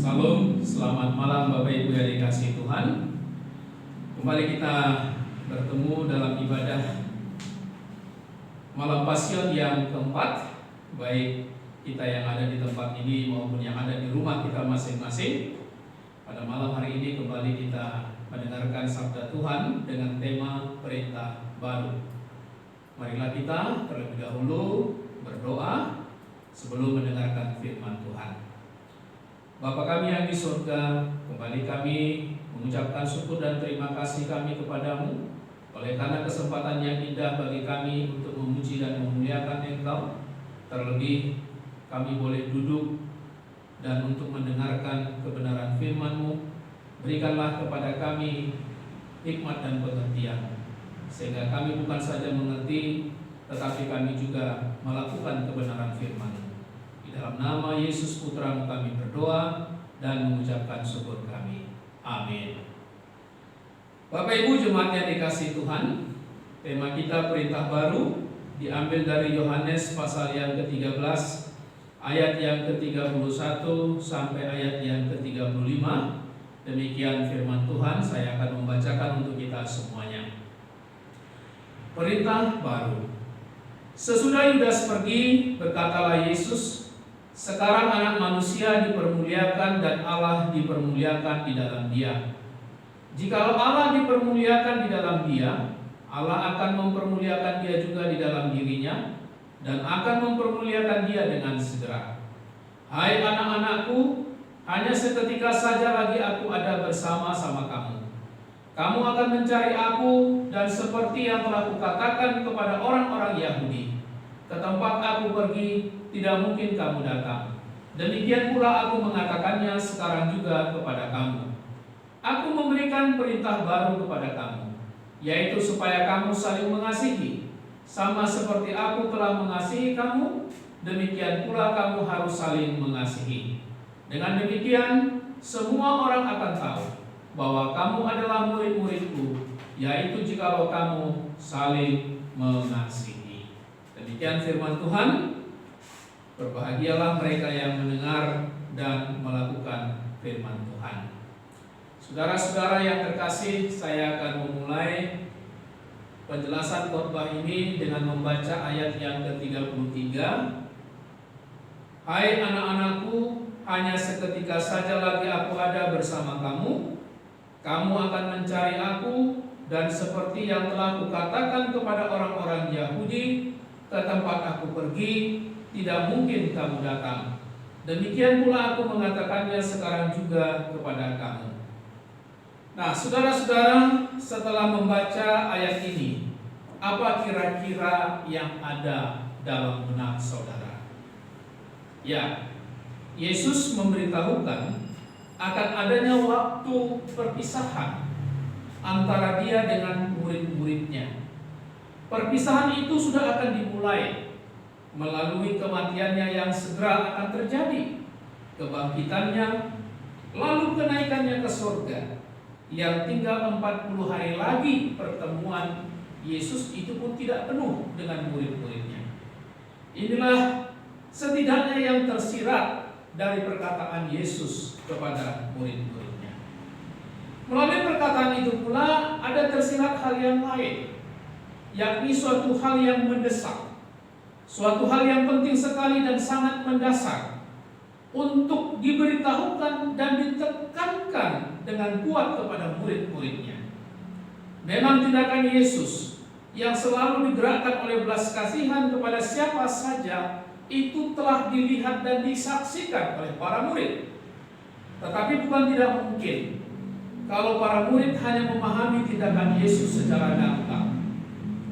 Salam, selamat malam Bapak Ibu yang dikasihi Tuhan. Kembali kita bertemu dalam ibadah malam Pasion yang keempat, baik kita yang ada di tempat ini maupun yang ada di rumah kita masing-masing. Pada malam hari ini kembali kita mendengarkan sabda Tuhan dengan tema perintah baru. Marilah kita terlebih dahulu berdoa sebelum mendengarkan firman Tuhan. Bapa kami yang di surga, kembali kami mengucapkan syukur dan terima kasih kami kepadamu oleh karena kesempatan yang indah bagi kami untuk memuji dan memuliakan Engkau. Terlebih kami boleh duduk dan untuk mendengarkan kebenaran firman-Mu. Berikanlah kepada kami hikmat dan pengertian, sehingga kami bukan saja mengerti, tetapi kami juga melakukan kebenaran firman-Mu. Di dalam nama Yesus Putra-Mu kami berdoa dan mengucapkan syukur kami. Amin. Bapak Ibu jemaat yang dikasihi Tuhan, tema kita perintah baru diambil dari Yohanes pasal yang ke-13 ayat yang ke-31 sampai ayat yang ke-35. Demikian firman Tuhan, saya akan membacakan untuk kita semuanya. Perintah baru. Sesudah Yudas pergi, berkatalah Yesus, sekarang anak manusia dipermuliakan dan Allah dipermuliakan di dalam dia. Jikalau Allah dipermuliakan di dalam dia, Allah akan mempermuliakan dia juga di dalam dirinya dan akan mempermuliakan dia dengan segera. Hai anak-anakku, hanya seketika saja lagi aku ada bersama-sama kamu. Kamu akan mencari aku, dan seperti yang telah kukatakan kepada orang-orang Yahudi, ke tempat aku pergi tidak mungkin kamu datang. Demikian pula aku mengatakannya sekarang juga kepada kamu. Aku memberikan perintah baru kepada kamu, yaitu supaya kamu saling mengasihi. Sama seperti aku telah mengasihi kamu, demikian pula kamu harus saling mengasihi. Dengan demikian, semua orang akan tahu bahwa kamu adalah murid-muridku, yaitu jikalau kamu saling mengasihi. Demikian firman Tuhan. Berbahagialah mereka yang mendengar dan melakukan firman Tuhan. Saudara-saudara yang terkasih, saya akan memulai penjelasan khotbah ini dengan membaca ayat yang ke-33. Hai anak-anakku, hanya seketika saja lagi aku ada bersama kamu. Kamu akan mencari aku, dan seperti yang telah kukatakan kepada orang-orang Yahudi, ke tempat aku pergi tidak mungkin kamu datang. Demikian pula aku mengatakannya sekarang juga kepada kamu. Nah, saudara-saudara, setelah membaca ayat ini, apa kira-kira yang ada dalam benak saudara? Ya, Yesus memberitahukan akan adanya waktu perpisahan antara dia dengan murid-muridnya. Perpisahan itu sudah akan dimulai melalui kematiannya yang segera akan terjadi, kebangkitannya, lalu kenaikannya ke surga, yang tinggal 40 hari lagi pertemuan Yesus itu pun tidak penuh dengan murid-muridnya. Inilah setidaknya yang tersirat dari perkataan Yesus kepada murid-muridnya. Melalui perkataan itu pula ada tersirat hal yang lain, yakni suatu hal yang mendesak, suatu hal yang penting sekali dan sangat mendasar untuk diberitahukan dan ditekankan dengan kuat kepada murid-muridnya. Memang tindakan Yesus yang selalu digerakkan oleh belas kasihan kepada siapa saja itu telah dilihat dan disaksikan oleh para murid. Tetapi bukan tidak mungkin kalau para murid hanya memahami tindakan Yesus secara gamblang.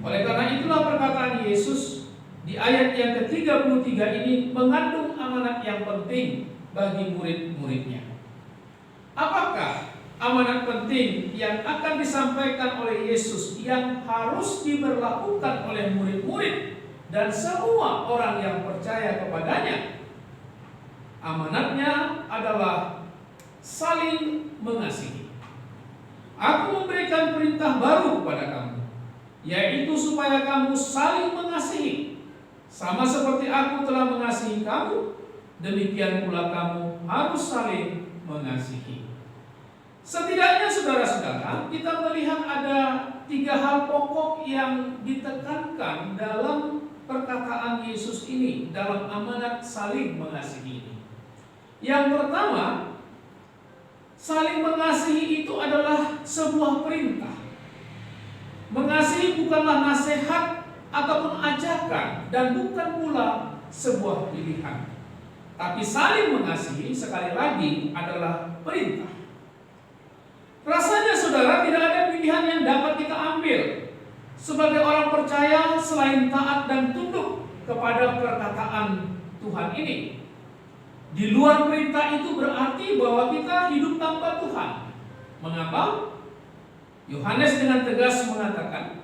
Oleh karena itulah perkataan Yesus di ayat yang ke-33 ini mengandung amanat yang penting bagi murid-muridnya. Apakah amanat penting yang akan disampaikan oleh Yesus yang harus diberlakukan oleh murid-murid dan semua orang yang percaya kepadanya? Amanatnya adalah saling mengasihi. Aku memberikan perintah baru kepada kamu, yaitu supaya kamu saling mengasihi. Sama seperti aku telah mengasihi kamu, demikian pula kamu harus saling mengasihi. Setidaknya saudara-saudara, kita melihat ada 3 hal pokok yang ditekankan dalam perkataan Yesus ini, dalam amanat saling mengasihi ini. Yang pertama, saling mengasihi itu adalah sebuah perintah. Mengasihi bukanlah nasihat ataupun ajakan, dan bukan pula sebuah pilihan. Tapi saling mengasihi sekali lagi adalah perintah. Rasanya saudara, tidak ada pilihan yang dapat kita ambil sebagai orang percaya selain taat dan tunduk kepada perkataan Tuhan ini. Di luar perintah itu berarti bahwa kita hidup tanpa Tuhan. Mengapa? Yohanes dengan tegas mengatakan,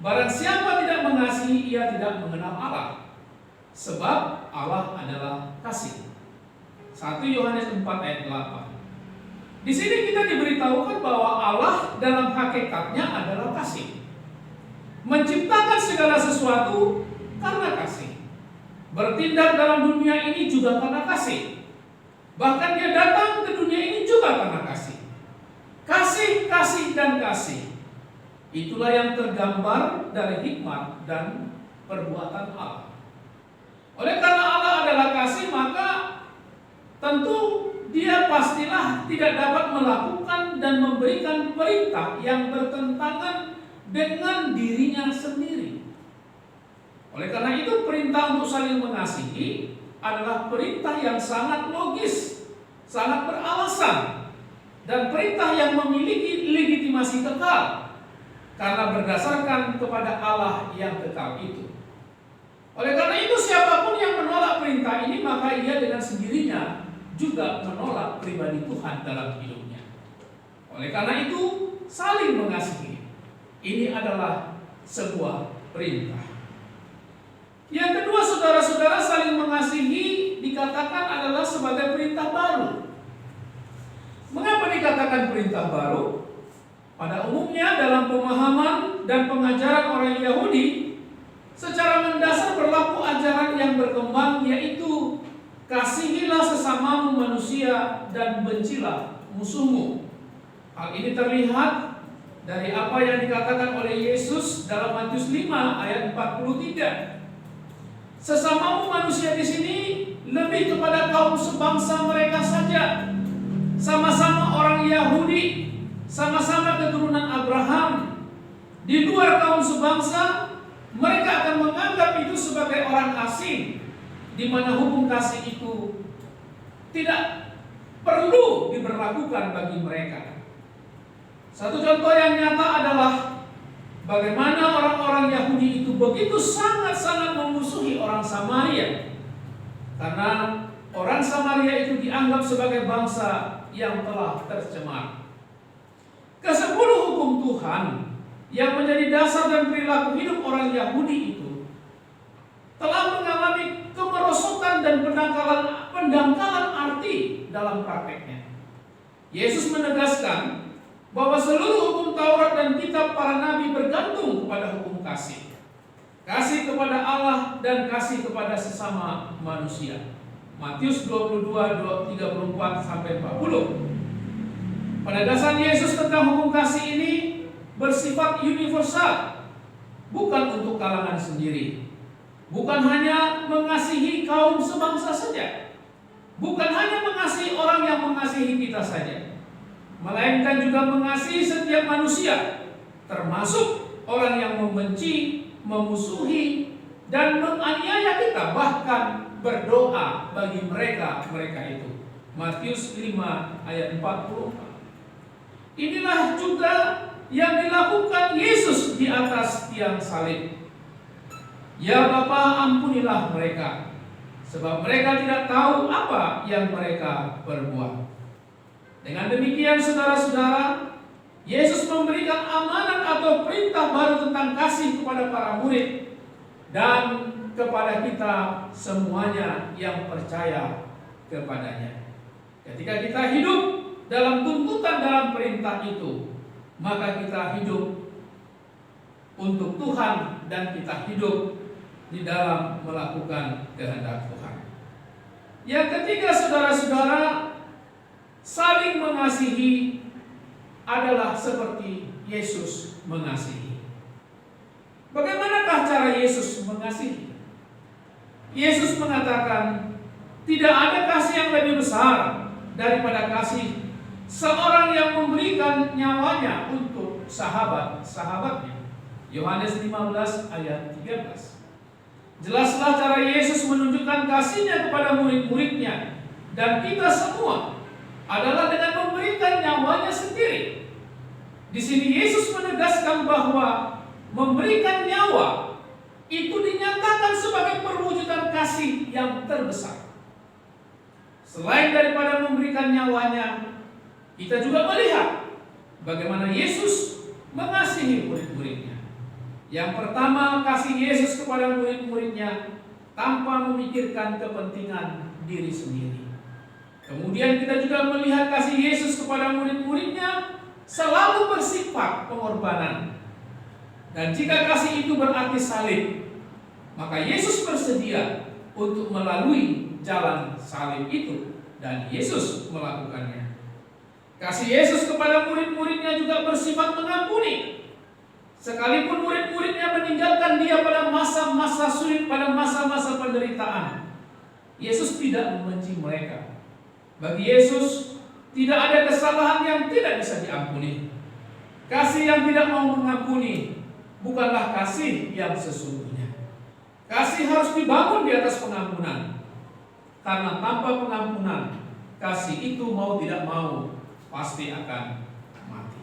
barang siapa tidak mengasihi, ia tidak mengenal Allah, sebab Allah adalah kasih. 1 Yohanes 4 ayat 8. Di sini kita diberitahukan bahwa Allah dalam hakikatnya adalah kasih. Menciptakan segala sesuatu karena kasih. Bertindak dalam dunia ini juga karena kasih. Bahkan dia datang ke dunia ini juga karena kasih. Kasih, kasih, dan kasih. Itulah yang tergambar dari hikmat dan perbuatan Allah. Oleh karena Allah adalah kasih, maka tentu dia pastilah tidak dapat melakukan dan memberikan perintah yang bertentangan dengan dirinya sendiri. Oleh karena itu, perintah untuk saling mengasihi adalah perintah yang sangat logis, sangat beralasan, dan perintah yang memiliki legitimasi kekal karena berdasarkan kepada Allah yang kekal itu. Oleh karena itu, siapapun yang menolak perintah ini, maka ia dengan sendirinya juga menolak pribadi Tuhan dalam hidupnya. Oleh karena itu, saling mengasihi ini adalah sebuah perintah. Yang kedua, saudara-saudara, saling mengasihi dikatakan adalah sebagai perintah baru. Mengapa dikatakan perintah baru? Pada umumnya dalam pemahaman dan pengajaran orang Yahudi, secara mendasar berlaku ajaran yang berkembang, yaitu kasihilah sesamamu manusia dan bencilah musuhmu. Hal ini terlihat dari apa yang dikatakan oleh Yesus dalam Matius 5 ayat 43. Sesamamu manusia di sini lebih kepada kaum sebangsa mereka saja. Sama-sama orang Yahudi, sama-sama keturunan Abraham. Di luar kaum sebangsa, mereka akan menganggap itu sebagai orang asing, di mana hukum kasih itu tidak perlu diberlakukan bagi mereka. Satu contoh yang nyata adalah bagaimana orang-orang Yahudi itu begitu sangat-sangat memusuhi orang Samaria, karena orang Samaria itu dianggap sebagai bangsa yang telah tercemar. Ke-10 hukum Tuhan yang menjadi dasar dan perilaku hidup orang Yahudi itu telah mengalami kemerosotan dan pendangkalan arti dalam prakteknya. Yesus menegaskan bahwa seluruh hukum Taurat dan kitab para nabi bergantung kepada hukum kasih. Kasih kepada Allah dan kasih kepada sesama manusia. Matius 22:34 sampai 40. Penegasan Yesus tentang hukum kasih ini bersifat universal, bukan untuk kalangan sendiri. Bukan hanya mengasihi kaum sebangsa saja, bukan hanya mengasihi orang yang mengasihi kita saja, melainkan juga mengasihi setiap manusia, termasuk orang yang membenci, memusuhi, dan menganiaya kita, bahkan berdoa bagi mereka itu. Matius 5 ayat 44. Inilah juga yang dilakukan Yesus di atas tiang salib. Ya Bapa, ampunilah mereka, sebab mereka tidak tahu apa yang mereka perbuat. Dengan demikian, saudara-saudara, Yesus memberikan amanat atau perintah baru tentang kasih kepada para murid dan kepada kita semuanya yang percaya kepadanya. Ketika kita hidup dalam tuntutan dalam perintah itu, maka kita hidup untuk Tuhan dan kita hidup di dalam melakukan kehendak Tuhan. Yang ketiga, saudara-saudara, Saling mengasihi adalah seperti Yesus mengasihi. Bagaimanakah cara Yesus mengasihi? Yesus mengatakan, tidak ada kasih yang lebih besar daripada kasih seorang yang memberikan nyawanya untuk sahabat-sahabatnya. Yohanes 15 ayat 13. Jelaslah cara Yesus menunjukkan kasihnya kepada murid-muridnya dan kita semua adalah dengan memberikan nyawanya sendiri. Di sini Yesus menegaskan bahwa memberikan nyawa itu dinyatakan sebagai perwujudan kasih yang terbesar. Selain daripada memberikan nyawanya, kita juga melihat bagaimana Yesus mengasihi murid-muridnya. Yang pertama, kasih Yesus kepada murid-muridnya tanpa memikirkan kepentingan diri sendiri. Kemudian kita juga melihat kasih Yesus kepada murid-muridnya selalu bersifat pengorbanan. Dan jika kasih itu berarti salib, maka Yesus bersedia untuk melalui jalan salib itu, dan Yesus melakukannya. Kasih Yesus kepada murid-muridnya juga bersifat mengampuni. Sekalipun murid-muridnya meninggalkan dia pada masa-masa sulit, pada masa-masa penderitaan, Yesus tidak membenci mereka. Bagi Yesus, tidak ada kesalahan yang tidak bisa diampuni. Kasih yang tidak mau mengampuni bukanlah kasih yang sesungguhnya. Kasih harus dibangun di atas pengampunan. Karena tanpa pengampunan, kasih itu mau tidak mau pasti akan mati.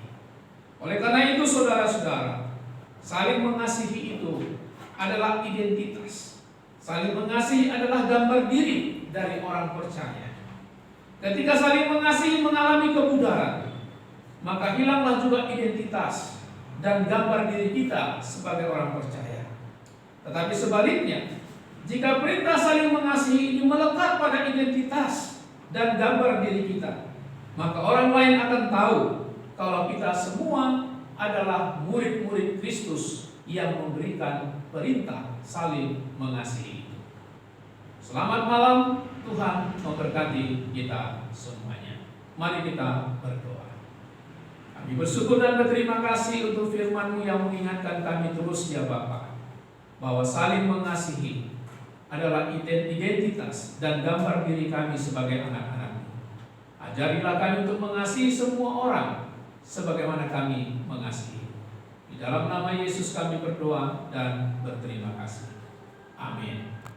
Oleh karena itu, saudara-saudara, saling mengasihi itu adalah identitas. Saling mengasihi adalah gambar diri dari orang percaya. Ketika saling mengasihi mengalami kebudaran, maka hilanglah juga identitas dan gambar diri kita sebagai orang percaya. Tetapi sebaliknya, jika perintah saling mengasihi ini melekat pada identitas dan gambar diri kita, maka orang lain akan tahu kalau kita semua adalah murid-murid Kristus yang memberikan perintah saling mengasihi itu. Selamat malam, Tuhan memberkati kita semuanya. Mari kita berdoa. Kami bersyukur dan berterima kasih untuk firman-Mu yang mengingatkan kami terus, ya Bapa, bahwa saling mengasihi adalah identitas dan gambar diri kami sebagai anak-anak-Mu. Ajarilah kami untuk mengasihi semua orang sebagaimana kami mengasihi. Di dalam nama Yesus kami berdoa dan berterima kasih. Amin.